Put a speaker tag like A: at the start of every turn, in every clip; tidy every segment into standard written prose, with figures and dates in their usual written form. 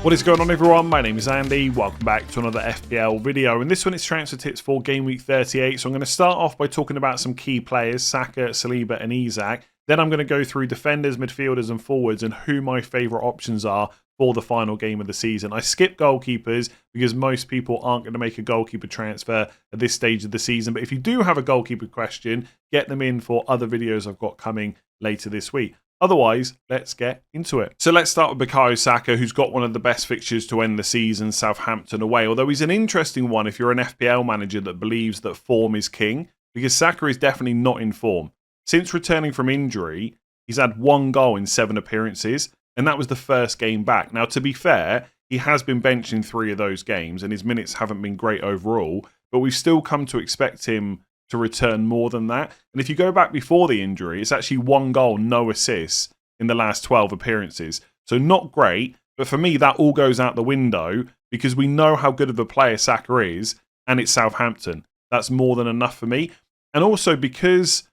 A: What is going on, everyone? My name is Andy. Welcome back to another FPL video. And this one is transfer tips for Game Week 38. So I'm going to start off by talking about some key players, Saka, Saliba and Isak. Then I'm going to go through defenders, midfielders and forwards and who my favourite options are for the final game of the season. I skip goalkeepers because most people aren't going to make a goalkeeper transfer at this stage of the season. But if you do have a goalkeeper question, get them in for other videos I've got coming later this week. Otherwise, let's get into it. So let's start with Bukayo Saka, who's got one of the best fixtures to end the season, Southampton away. Although he's an interesting one if you're an FPL manager that believes that form is king, because Saka is definitely not in form. Since returning from injury, he's had 1 goal in 7 appearances, and that was the first game back. Now, to be fair, he has been benched in 3 of those games, and his minutes haven't been great overall, but we've still come to expect him to return more than that. And if you go back before the injury, it's actually 1 goal, no assists in the last 12 appearances. So not great, but for me, that all goes out the window because we know how good of a player Saka is, and it's Southampton. That's more than enough for me. And also because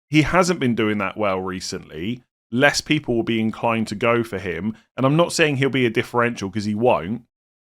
A: he hasn't been doing that well recently, less people will be inclined to go for him. And I'm not saying he'll be a differential because he won't,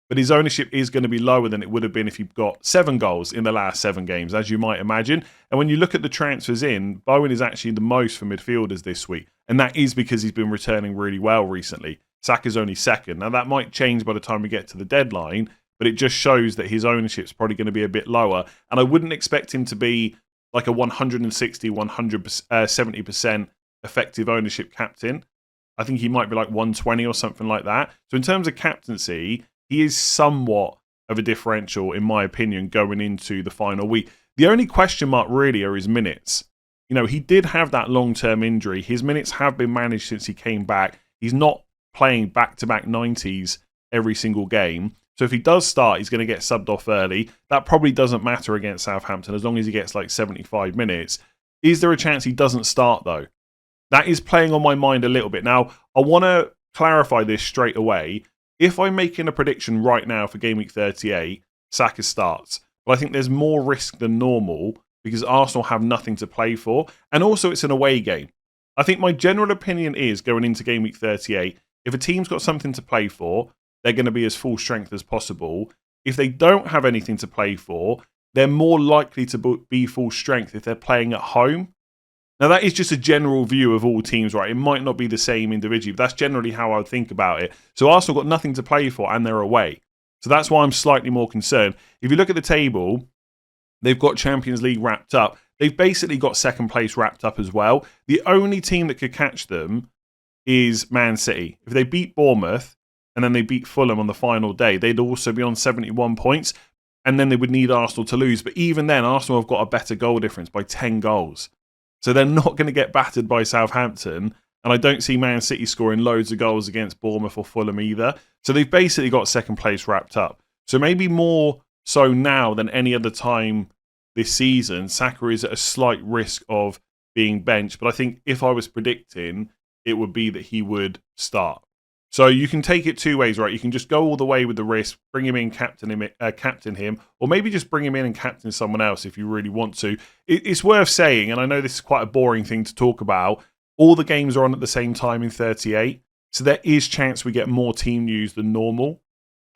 A: but his ownership is going to be lower than it would have been if you've got 7 goals in the last 7 games, as you might imagine. And when you look at the transfers in, Bowen is actually the most for midfielders this week. And that is because he's been returning really well recently. Saka's only second. Now, that might change by the time we get to the deadline, but it just shows that his ownership's probably going to be a bit lower. And I wouldn't expect him to be like a 160, 170% effective ownership captain. I think he might be like 120 or something like that. So in terms of captaincy, he is somewhat of a differential, in my opinion, going into the final week. The only question mark really are his minutes. You know, he did have that long-term injury. His minutes have been managed since he came back. He's not playing back-to-back 90s every single game. So if he does start, he's going to get subbed off early. That probably doesn't matter against Southampton as long as he gets like 75 minutes. Is there a chance he doesn't start, though? That is playing on my mind a little bit. Now, I want to clarify this straight away. If I'm making a prediction right now for Game Week 38, Saka starts. But I think there's more risk than normal because Arsenal have nothing to play for. And also, it's an away game. I think my general opinion is going into Game Week 38, if a team's got something to play for, they're going to be as full strength as possible. If they don't have anything to play for, they're more likely to be full strength if they're playing at home. Now, that is just a general view of all teams, right? It might not be the same individually, but that's generally how I would think about it. So Arsenal got nothing to play for and they're away. So that's why I'm slightly more concerned. If you look at the table, they've got Champions League wrapped up. They've basically got second place wrapped up as well. The only team that could catch them is Man City. If they beat Bournemouth and then they beat Fulham on the final day, they'd also be on 71 points. And then they would need Arsenal to lose. But even then, Arsenal have got a better goal difference by 10 goals. So they're not going to get battered by Southampton. And I don't see Man City scoring loads of goals against Bournemouth or Fulham either. So they've basically got second place wrapped up. So maybe more so now than any other time this season, Saka is at a slight risk of being benched. But I think if I was predicting, it would be that he would start. So you can take it 2 ways, right? You can just go all the way with the risk, bring him in, captain him, or maybe just bring him in and captain someone else if you really want to. It's worth saying, and I know this is quite a boring thing to talk about, all the games are on at the same time in 38, so there is chance we get more team news than normal.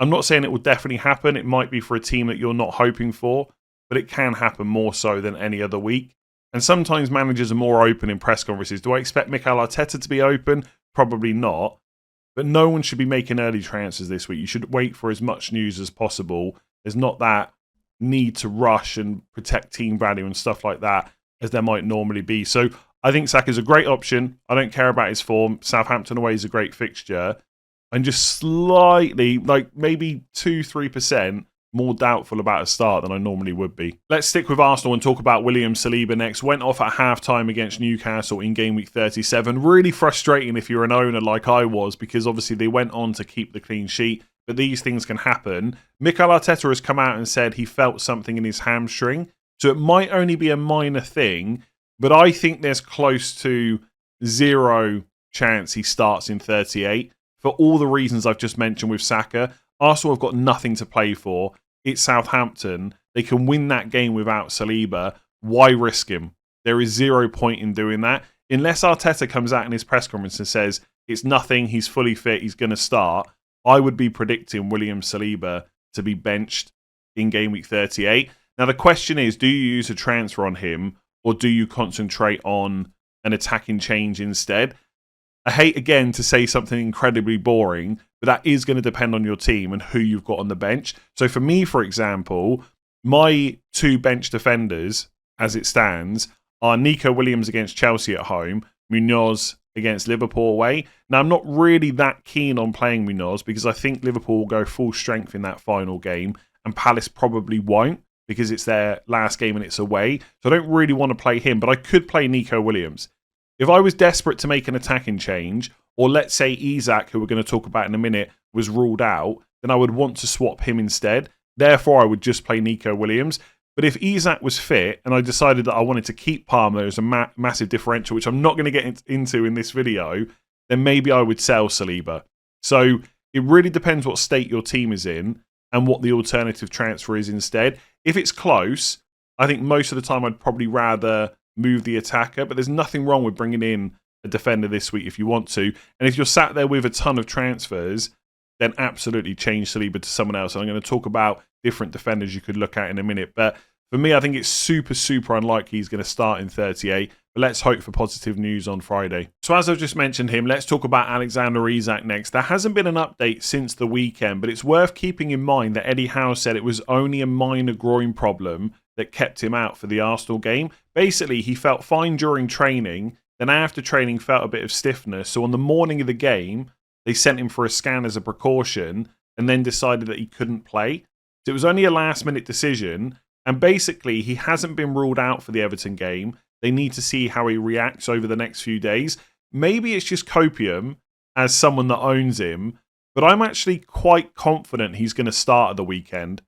A: I'm not saying it will definitely happen. It might be for a team that you're not hoping for, but it can happen more so than any other week. And sometimes managers are more open in press conferences. Do I expect Mikel Arteta to be open? Probably not. But no one should be making early transfers this week. You should wait for as much news as possible. There's not that need to rush and protect team value and stuff like that as there might normally be. So I think Saka's a great option. I don't care about his form. Southampton away is a great fixture. I'm just slightly, like maybe 2-3% more doubtful about a start than I normally would be. Let's stick with Arsenal and talk about William Saliba next. Went off at half-time against Newcastle in Game Week 37. Really frustrating if you're an owner like I was, because obviously they went on to keep the clean sheet, but these things can happen. Mikel Arteta has come out and said he felt something in his hamstring, so it might only be a minor thing, but I think there's close to 0 chance he starts in 38 for all the reasons I've just mentioned with Saka. Arsenal have got nothing to play for. It's Southampton. They can win that game without Saliba. Why risk him? There is 0 point in doing that. Unless Arteta comes out in his press conference and says, it's nothing, he's fully fit, he's going to start, I would be predicting William Saliba to be benched in game week 38. Now, the question is, do you use a transfer on him or do you concentrate on an attacking change instead? I hate, again, to say something incredibly boring, but that is going to depend on your team and who you've got on the bench. So for me, for example, my 2 bench defenders, as it stands, are Nico Williams against Chelsea at home, Munoz against Liverpool away. Now, I'm not really that keen on playing Munoz because I think Liverpool will go full strength in that final game and Palace probably won't because it's their last game and it's away. So I don't really want to play him, but I could play Nico Williams. If I was desperate to make an attacking change, or let's say Isak, who we're going to talk about in a minute, was ruled out, then I would want to swap him instead. Therefore, I would just play Nico Williams. But if Isak was fit and I decided that I wanted to keep Palmer as a massive differential, which I'm not going to get into in this video, then maybe I would sell Saliba. So it really depends what state your team is in and what the alternative transfer is instead. If it's close, I think most of the time I'd probably rather move the attacker, but there's nothing wrong with bringing in a defender this week if you want to. And if you're sat there with a ton of transfers, then absolutely change Saliba to someone else. And I'm going to talk about different defenders you could look at in a minute. But for me, I think it's super, super unlikely he's going to start in 38. But let's hope for positive news on Friday. So as I've just mentioned him, let's talk about Alexander Isak next. There hasn't been an update since the weekend, but it's worth keeping in mind that Eddie Howe said it was only a minor groin problem that kept him out for the Arsenal game. Basically, he felt fine during training, then after training felt a bit of stiffness. So on the morning of the game, they sent him for a scan as a precaution and then decided that he couldn't play. So it was only a last-minute decision, and basically he hasn't been ruled out for the Everton game. They need to see how he reacts over the next few days. Maybe it's just copium as someone that owns him, but I'm actually quite confident he's going to start at the weekend.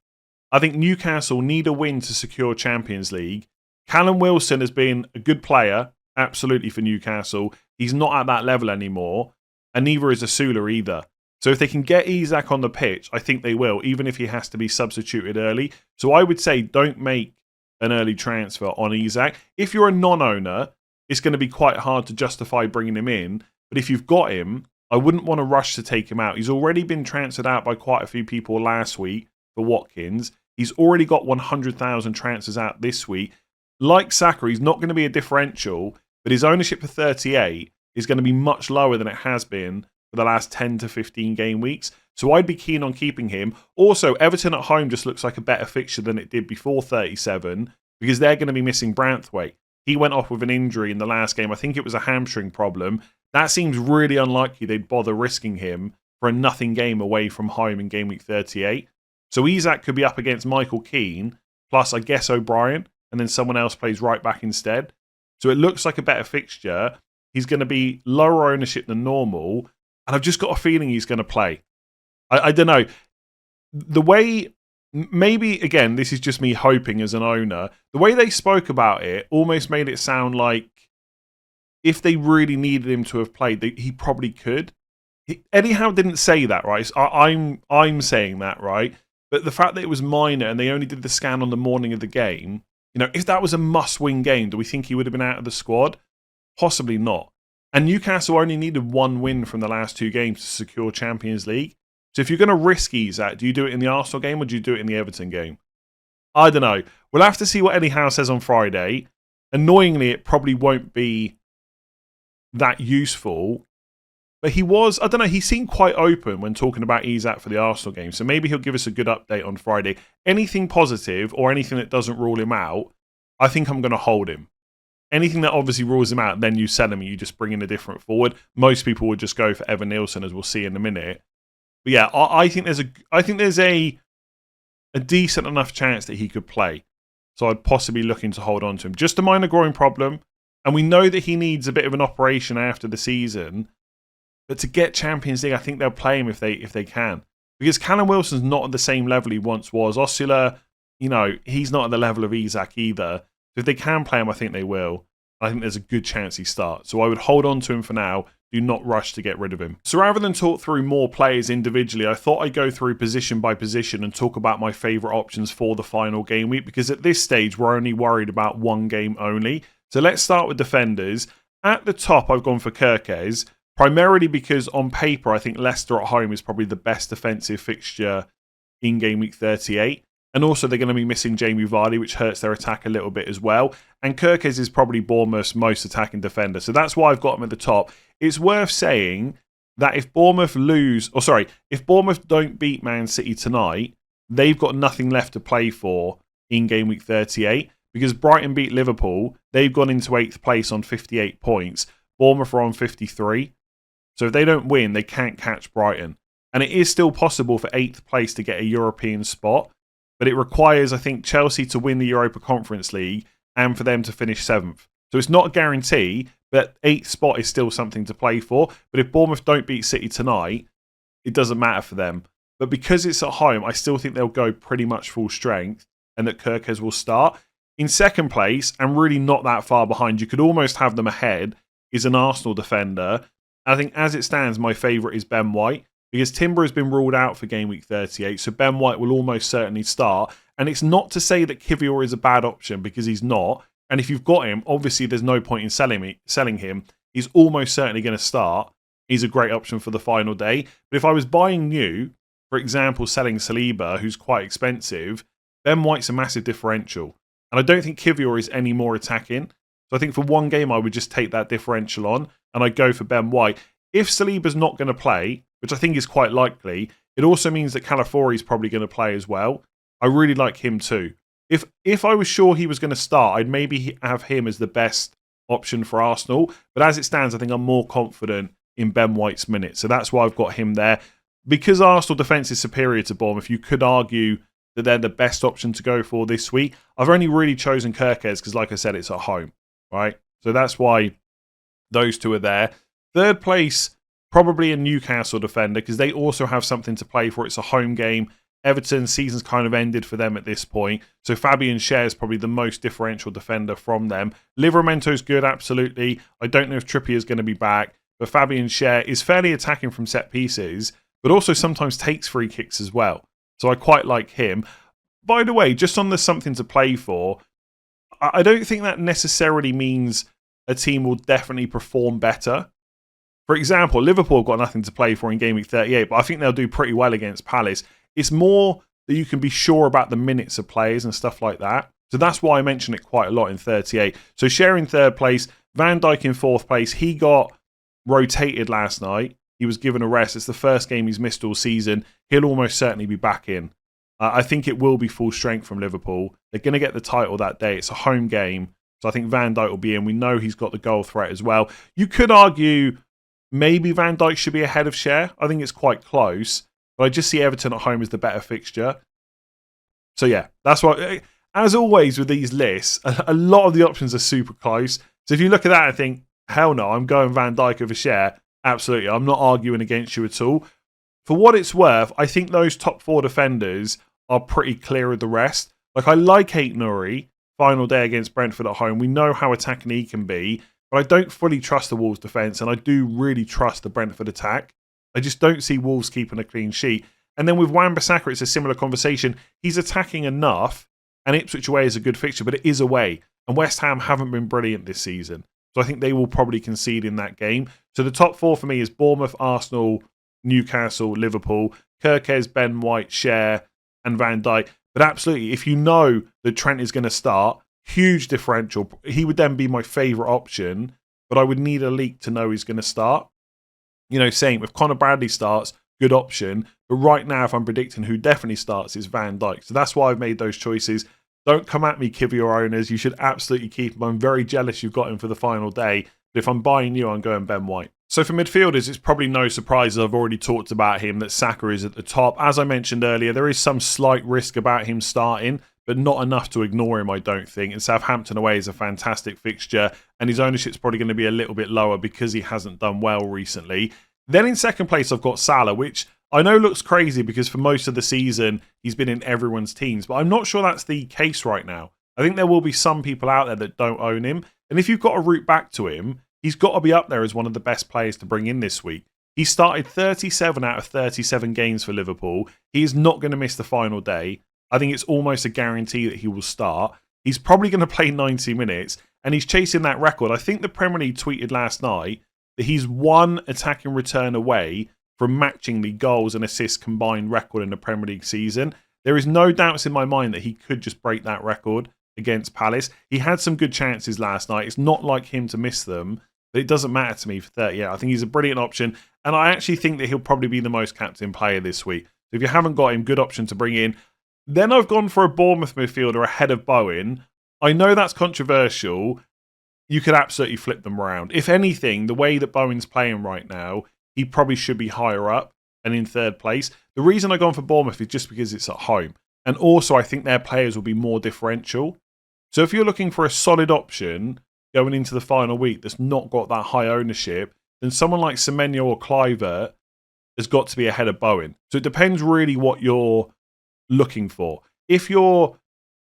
A: I think Newcastle need a win to secure Champions League. Callum Wilson has been a good player, absolutely, for Newcastle. He's not at that level anymore, and neither is Asula either. So if they can get Isak on the pitch, I think they will, even if he has to be substituted early. So I would say don't make an early transfer on Isak. If you're a non-owner, it's going to be quite hard to justify bringing him in. But if you've got him, I wouldn't want to rush to take him out. He's already been transferred out by quite a few people last week for Watkins. He's already got 100,000 transfers out this week. Like Saka, he's not going to be a differential, but his ownership for 38 is going to be much lower than it has been for the last 10 to 15 game weeks. So I'd be keen on keeping him. Also, Everton at home just looks like a better fixture than it did before 37 because they're going to be missing Branthwaite. He went off with an injury in the last game. I think it was a hamstring problem. That seems really unlikely they'd bother risking him for a nothing game away from home in game week 38. So Isak could be up against Michael Keane, plus I guess O'Brien, and then someone else plays right back instead. So it looks like a better fixture. He's going to be lower ownership than normal, and I've just got a feeling he's going to play. I don't know. The way, maybe, again, this is just me hoping as an owner, the way they spoke about it almost made it sound like if they really needed him to have played, he probably could. Eddie Howe didn't say that, right? So I'm saying that, right? But the fact that it was minor and they only did the scan on the morning of the game, you know, if that was a must-win game, do we think he would have been out of the squad? Possibly not. And Newcastle only needed one win from the last 2 games to secure Champions League. So if you're going to risk Isak, do you do it in the Arsenal game or do you do it in the Everton game? I don't know. We'll have to see what Eddie Howe says on Friday. Annoyingly, it probably won't be that useful. But he was, I don't know, he seemed quite open when talking about Isak for the Arsenal game. So maybe he'll give us a good update on Friday. Anything positive or anything that doesn't rule him out, I think I'm going to hold him. Anything that obviously rules him out, then you sell him and you just bring in a different forward. Most people would just go for Evan Nielsen, as we'll see in a minute. But yeah, I think there's a decent enough chance that he could play. So I'd possibly look into hold on to him. Just a minor groin problem. And we know that he needs a bit of an operation after the season. But to get Champions League, I think they'll play him if they can. Because Callum Wilson's not at the same level he once was. Osula, you know, he's not at the level of Isak either. So if they can play him, I think they will. I think there's a good chance he starts. So I would hold on to him for now. Do not rush to get rid of him. So rather than talk through more players individually, I thought I'd go through position by position and talk about my favourite options for the final game week. Because at this stage, we're only worried about one game only. So let's start with defenders. At the top, I've gone for Kirkes. primarily because on paper, I think Leicester at home is probably the best defensive fixture in Game Week 38. And also they're going to be missing Jamie Vardy, which hurts their attack a little bit as well. And Kirkes is probably Bournemouth's most attacking defender. So that's why I've got him at the top. It's worth saying that if Bournemouth if Bournemouth don't beat Man City tonight, they've got nothing left to play for in Game Week 38. Because Brighton beat Liverpool, they've gone into 8th place on 58 points. Bournemouth are on 53. So if they don't win, they can't catch Brighton. And it is still possible for 8th place to get a European spot. But it requires, I think, Chelsea to win the Europa Conference League and for them to finish 7th. So it's not a guarantee, but 8th spot is still something to play for. But if Bournemouth don't beat City tonight, it doesn't matter for them. But because it's at home, I still think they'll go pretty much full strength and that Kirkes will start. In 2nd place, and really not that far behind, you could almost have them ahead, is an Arsenal defender. I think as it stands, my favourite is Ben White. Because Timber has been ruled out for Game Week 38, so Ben White will almost certainly start. And it's not to say that Kivior is a bad option, because he's not. And if you've got him, obviously there's no point in selling him. He's almost certainly going to start. He's a great option for the final day. But if I was buying new, for example, selling Saliba, who's quite expensive, Ben White's a massive differential. And I don't think Kivior is any more attacking. So I think for one game, I would just take that differential on, and I'd go for Ben White. If Saliba's not going to play, which I think is quite likely, it also means that Calafiori is probably going to play as well. I really like him too. If I was sure he was going to start, I'd maybe have him as the best option for Arsenal. But as it stands, I think I'm more confident in Ben White's minutes. So that's why I've got him there. Because Arsenal defence is superior to Bournemouth, you could argue that they're the best option to go for this week. I've only really chosen Kirkes because, like I said, it's at home, right? So that's why those two are there. 3rd place, probably a Newcastle defender because they also have something to play for. It's a home game. Everton's season's kind of ended for them at this point. So Fabian Schär is probably the most differential defender from them. Livramento's good, absolutely. I don't know if Trippier's going to be back, but Fabian Schär is fairly attacking from set pieces, but also sometimes takes free kicks as well. So I quite like him. By the way, just on the something to play for, I don't think that necessarily means a team will definitely perform better. For example, Liverpool got nothing to play for in Game Week 38, but I think they'll do pretty well against Palace. It's more that you can be sure about the minutes of players and stuff like that. So that's why I mention it quite a lot in 38. So Schär in 3rd place, Van Dijk in 4th place. He got rotated last night. He was given a rest. It's the first game he's missed all season. He'll almost certainly be back in. I think it will be full strength from Liverpool. They're going to get the title that day. It's a home game. So I think Van Dijk will be in. We know he's got the goal threat as well. You could argue maybe Van Dijk should be ahead of Schär. I think it's quite close. But I just see Everton at home as the better fixture. So yeah, that's why. As always with these lists, a lot of the options are super close. So if you look at that and think, hell no, I'm going Van Dijk over Schär. Absolutely. I'm not arguing against you at all. For what it's worth, I think those top 4 defenders are pretty clear of the rest. Like, I like Ait-Nouri, final day against Brentford at home. We know how attacking he can be, but I don't fully trust the Wolves defence, and I do really trust the Brentford attack. I just don't see Wolves keeping a clean sheet. And then with Wan-Bissaka, it's a similar conversation. He's attacking enough, and Ipswich away is a good fixture, but it is away. And West Ham haven't been brilliant this season. So I think they will probably concede in that game. So the top 4 for me is Bournemouth, Arsenal, Newcastle, Liverpool, Kirkes, Ben White, Schär, and Van Dijk. But absolutely, if you know that Trent is going to start, huge differential. He would then be my favourite option, but I would need a leak to know he's going to start. You know, same, if Conor Bradley starts, good option. But right now, if I'm predicting who definitely starts, it's Van Dijk. So that's why I've made those choices. Don't come at me, Kivior owners. You should absolutely keep him. I'm very jealous you've got him for the final day. But if I'm buying you, I'm going Ben White. So for midfielders, it's probably no surprise, I've already talked about him, that Saka is at the top. As I mentioned earlier, there is some slight risk about him starting, but not enough to ignore him, I don't think. And Southampton away is a fantastic fixture, and his ownership's probably going to be a little bit lower because he hasn't done well recently. Then in second place, I've got Salah, which I know looks crazy because for most of the season, he's been in everyone's teams, but I'm not sure that's the case right now. I think there will be some people out there that don't own him, and if you've got a route back to him, he's got to be up there as one of the best players to bring in this week. He started 37 out of 37 games for Liverpool. He is not going to miss the final day. I think it's almost a guarantee that he will start. He's probably going to play 90 minutes, and he's chasing that record. I think the Premier League tweeted last night that he's one attacking return away from matching the goals and assists combined record in the Premier League season. There is no doubts in my mind that he could just break that record against Palace. He had some good chances last night. It's not like him to miss them, but it doesn't matter to me for 38. I think he's a brilliant option, and I actually think that he'll probably be the most captain player this week. So if you haven't got him, good option to bring in. Then I've gone for a Bournemouth midfielder ahead of Bowen. I know that's controversial. You could absolutely flip them around. If anything, the way that Bowen's playing right now, he probably should be higher up and in third place. The reason I've gone for Bournemouth is just because it's at home. And also, I think their players will be more differential. So if you're looking for a solid option going into the final week that's not got that high ownership, then someone like Semenyo or Kluivert has got to be ahead of Bowen. So it depends really what you're looking for. If you're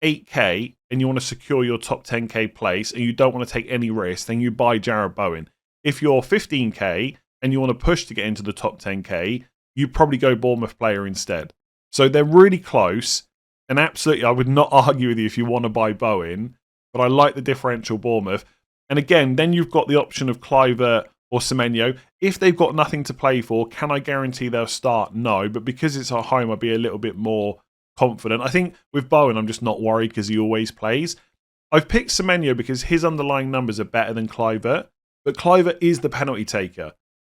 A: 8k and you want to secure your top 10k place and you don't want to take any risk, then you buy Jarrod Bowen. If you're 15k and you want to push to get into the top 10k, you probably go Bournemouth player instead. So they're really close, and absolutely I would not argue with you if you want to buy Bowen, but I like the differential Bournemouth. And again, then you've got the option of Kluivert or Semenyo. If they've got nothing to play for, can I guarantee they'll start? No, but because it's at home, I'd be a little bit more confident. I think with Bowen, I'm just not worried because he always plays. I've picked Semenyo because his underlying numbers are better than Kluivert, but Kluivert is the penalty taker.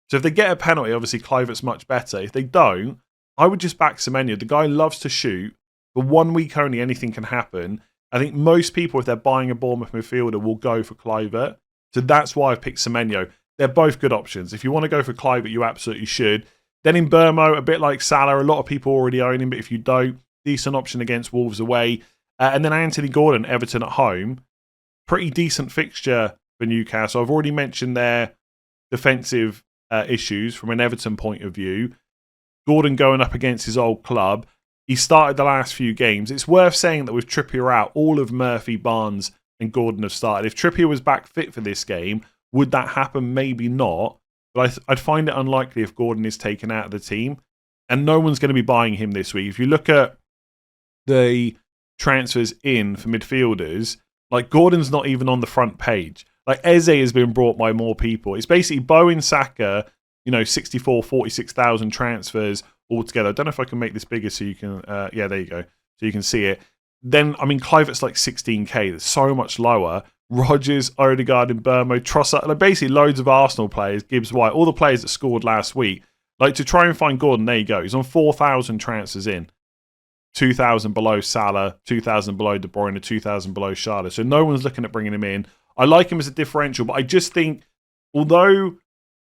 A: So if they get a penalty, obviously Kluivert's much better. If they don't, I would just back Semenyo. The guy loves to shoot. For 1 week only, anything can happen. I think most people, if they're buying a Bournemouth midfielder, will go for Kluivert. So that's why I've picked Semenyo. They're both good options. If you want to go for Kluivert, you absolutely should. Then in Burmo, a bit like Salah, a lot of people already own him, but if you don't, decent option against Wolves away. And then Anthony Gordon, Everton at home. Pretty decent fixture for Newcastle. I've already mentioned their defensive issues from an Everton point of view. Gordon going up against his old club. He started the last few games. It's worth saying that with Trippier out, all of Murphy, Barnes and Gordon have started. If Trippier was back fit for this game, would that happen? Maybe not. But I'd find it unlikely if Gordon is taken out of the team. And no one's going to be buying him this week. If you look at the transfers in for midfielders, like Gordon's not even on the front page. Like Eze has been brought by more people. It's basically Bowen, Saka, 64, 46,000 transfers altogether. I don't know if I can make this bigger so you can, yeah, there you go. So you can see it. Then, Kluivert's like 16k. That's so much lower. Rodgers, Odegaard, and Burmo, Trossard, like basically loads of Arsenal players, Gibbs White, all the players that scored last week. Like to try and find Gordon, there you go. He's on 4,000 transfers in. 2,000 below Salah, 2,000 below De Bruyne, 2,000 below Schade. So no one's looking at bringing him in. I like him as a differential, but I just think, although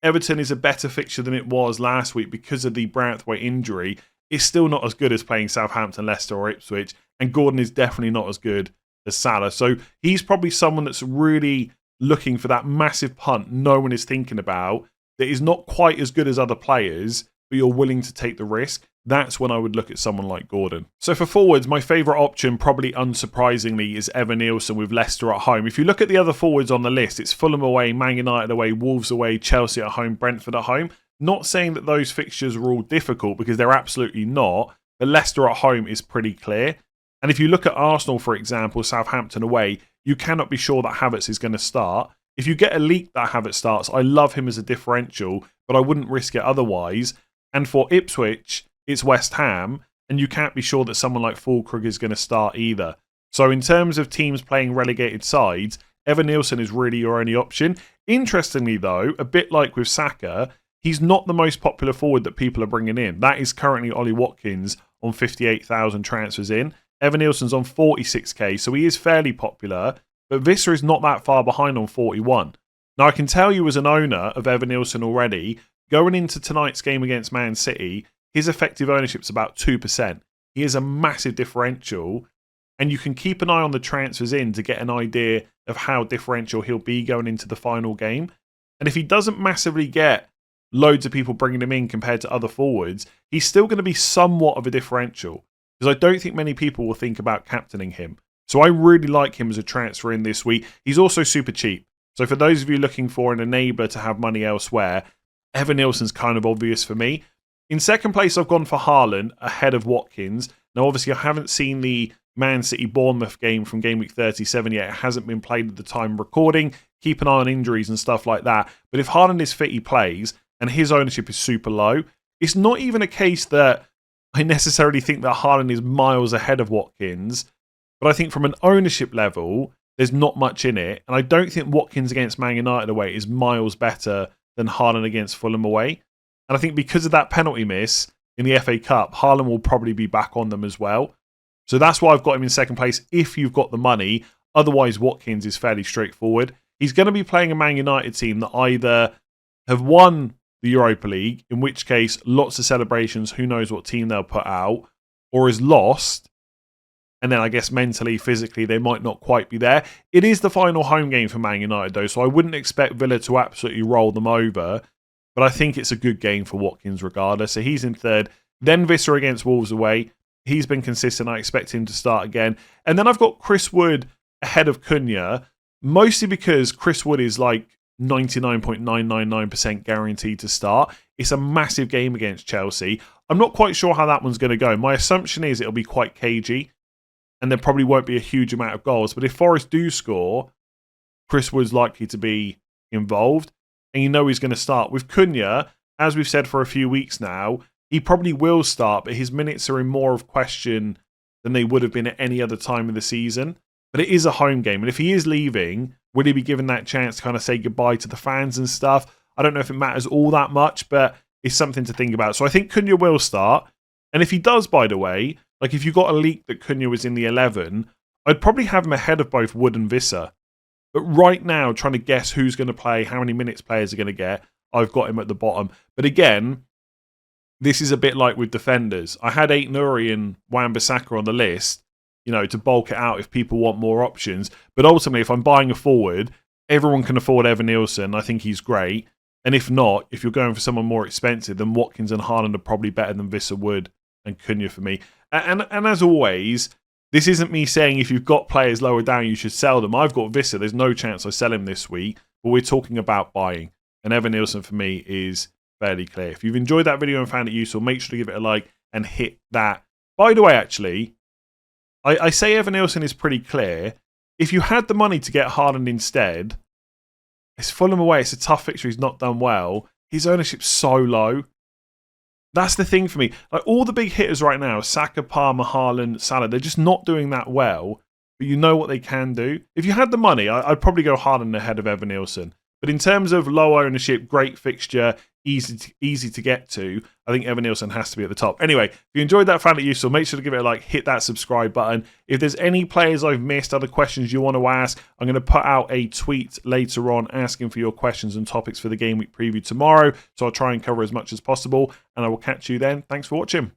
A: Everton is a better fixture than it was last week because of the Branthwaite injury, it's still not as good as playing Southampton, Leicester or Ipswich, and Gordon is definitely not as good as Salah. So he's probably someone that's really looking for that massive punt no one is thinking about, that is not quite as good as other players, but you're willing to take the risk. That's when I would look at someone like Gordon. So for forwards, my favourite option, probably unsurprisingly, is Evan-Neilson with Leicester at home. If you look at the other forwards on the list, it's Fulham away, Man United away, Wolves away, Chelsea at home, Brentford at home. Not saying that those fixtures are all difficult, because they're absolutely not, but Leicester at home is pretty clear. And if you look at Arsenal, for example, Southampton away, you cannot be sure that Havertz is going to start. If you get a leak that Havertz starts, I love him as a differential, but I wouldn't risk it otherwise. And for Ipswich, it's West Ham, and you can't be sure that someone like Füllkrug is going to start either. So in terms of teams playing relegated sides, Evan-Neilson is really your only option. Interestingly, though, a bit like with Saka, he's not the most popular forward that people are bringing in. That is currently Ollie Watkins on 58,000 transfers in. Evan-Neilson's on 46k, so he is fairly popular, but Visser is not that far behind on 41. Now, I can tell you as an owner of Evan-Neilson already, going into tonight's game against Man City, his effective ownership's about 2%. He is a massive differential, and you can keep an eye on the transfers in to get an idea of how differential he'll be going into the final game. And if he doesn't massively get loads of people bringing him in compared to other forwards, he's still going to be somewhat of a differential, because I don't think many people will think about captaining him. So I really like him as a transfer in this week. He's also super cheap. So for those of you looking for an enabler to have money elsewhere, Evan-Neilson's kind of obvious for me. In second place, I've gone for Haaland ahead of Watkins. Now, obviously, I haven't seen the Man City-Bournemouth game from Gameweek 37 yet. It hasn't been played at the time of recording. keep an eye on injuries and stuff like that. But if Haaland is fit, he plays, and his ownership is super low. It's not even a case that I necessarily think that Haaland is miles ahead of Watkins, but I think from an ownership level, there's not much in it. And I don't think Watkins against Man United away is miles better than Haaland against Fulham away. And I think because of that penalty miss in the FA Cup, Haaland will probably be back on them as well. So that's why I've got him in second place if you've got the money. Otherwise, Watkins is fairly straightforward. He's going to be playing a Man United team that either have won the Europa League, in which case lots of celebrations, who knows what team they'll put out, or is lost. And then I guess mentally, physically, they might not quite be there. It is the final home game for Man United, though, so I wouldn't expect Villa to absolutely roll them over. But I think it's a good game for Watkins regardless. So he's in third. Then Visser against Wolves away. He's been consistent. I expect him to start again. And then I've got Chris Wood ahead of Cunha, mostly because Chris Wood is like 99.999% guaranteed to start. It's a massive game against Chelsea. I'm not quite sure how that one's going to go. My assumption is it'll be quite cagey, and there probably won't be a huge amount of goals. But if Forest do score, Chris Wood's likely to be involved. And you know he's going to start. With Cunha, as we've said for a few weeks now, he probably will start, but his minutes are in more of question than they would have been at any other time of the season. But it is a home game. And if he is leaving, will he be given that chance to kind of say goodbye to the fans and stuff? I don't know if it matters all that much, but it's something to think about. So I think Cunha will start. And if he does, by the way, like if you got a leak that Cunha was in the 11, I'd probably have him ahead of both Wood and Visser. But right now, trying to guess who's going to play, how many minutes players are going to get, I've got him at the bottom. But again, this is a bit like with defenders. I had Aït-Nouri and Wan-Bissaka on the list, you know, to bulk it out if people want more options. But ultimately, if I'm buying a forward, everyone can afford Evan-Neilson. I think he's great. And if not, if you're going for someone more expensive, then Watkins and Haaland are probably better than Visser, Wood and Cunha for me. And as always, this isn't me saying if you've got players lower down, you should sell them. I've got Visser. There's no chance I sell him this week. But we're talking about buying. And Evan-Neilson for me is fairly clear. If you've enjoyed that video and found it useful, make sure to give it a like and hit that. By the way, actually, I say Evan-Neilson is pretty clear. If you had the money to get Haaland instead, it's Fulham away. It's a tough fixture. He's not done well. His ownership's so low. That's the thing for me. Like all the big hitters right now, Saka, Palmer, Haaland, Salah, they're just not doing that well. But you know what they can do. If you had the money, I'd probably go Haaland ahead of Evan-Neilson. But in terms of low ownership, great fixture, easy to get to, I think Evan-Neilson has to be at the top. Anyway, if you enjoyed that, found it useful, make sure to give it a like, hit that subscribe button. If there's any players I've missed, other questions you want to ask, I'm going to put out a tweet later on asking for your questions and topics for the Game Week preview tomorrow. So I'll try and cover as much as possible, and I will catch you then. Thanks for watching.